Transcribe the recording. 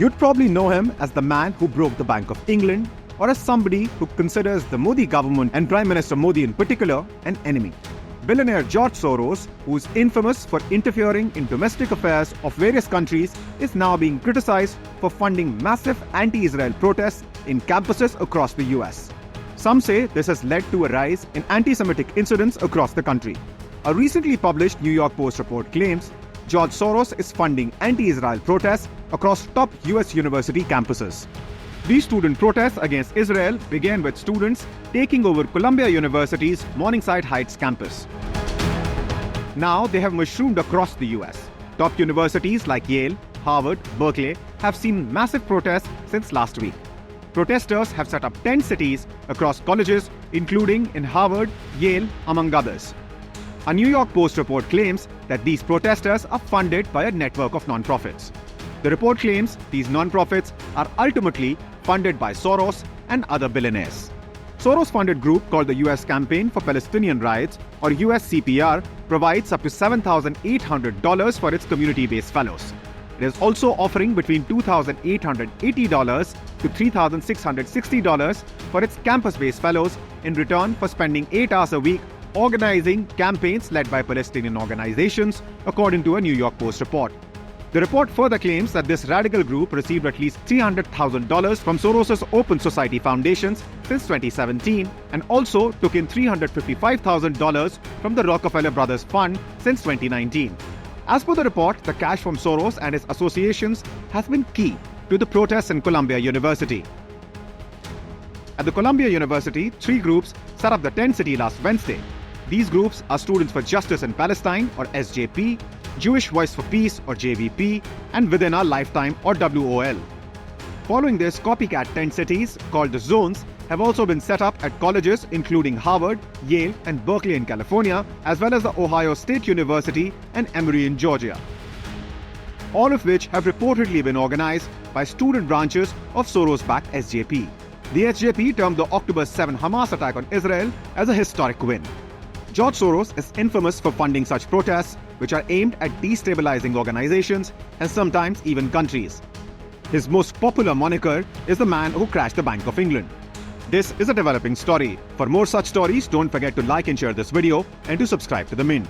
You'd probably know him as the man who broke the Bank of England, or as somebody who considers the Modi government and Prime Minister Modi in particular an enemy. Billionaire George Soros, who is infamous for interfering in domestic affairs of various countries, is now being criticized for funding massive anti-Israel protests in campuses across the US. Some say this has led to a rise in anti-Semitic incidents across the country. A recently published New York Post report claims George Soros is funding anti-Israel protests across top US university campuses. These student protests against Israel began with students taking over Columbia University's Morningside Heights campus. Now they have mushroomed across the US. Top universities like Yale, Harvard, Berkeley have seen massive protests since last week. Protesters have set up tent cities across colleges, including in Harvard, Yale, among others. A New York Post report claims that these protesters are funded by a network of nonprofits. The report claims these nonprofits are ultimately funded by Soros and other billionaires. Soros-funded group called the US Campaign for Palestinian Rights, or USCPR, provides up to $7,800 for its community-based fellows. It is also offering between $2,880 to $3,660 for its campus-based fellows in return for spending 8 hours a week organizing campaigns led by Palestinian organizations, according to a New York Post report. The report further claims that this radical group received at least $300,000 from Soros's Open Society foundations since 2017 and also took in $355,000 from the Rockefeller Brothers Fund since 2019. As per the report, the cash from Soros and his associations has been key to the protests in Columbia University. At the Columbia University, 3 groups set up the tent city last Wednesday. These groups are Students for Justice in Palestine, or SJP, Jewish Voice for Peace, or JVP, and Within Our Lifetime, or WOL. Following this, copycat tent cities, called the Zones, have also been set up at colleges including Harvard, Yale, and Berkeley in California, as well as the Ohio State University and Emory in Georgia. All of which have reportedly been organized by student branches of Soros-backed SJP. The SJP termed the October 7 Hamas attack on Israel as a historic win. George Soros is infamous for funding such protests, which are aimed at destabilizing organizations and sometimes even countries. His most popular moniker is the man who crashed the Bank of England. This is a developing story. For more such stories, don't forget to like and share this video and to subscribe to The Mint.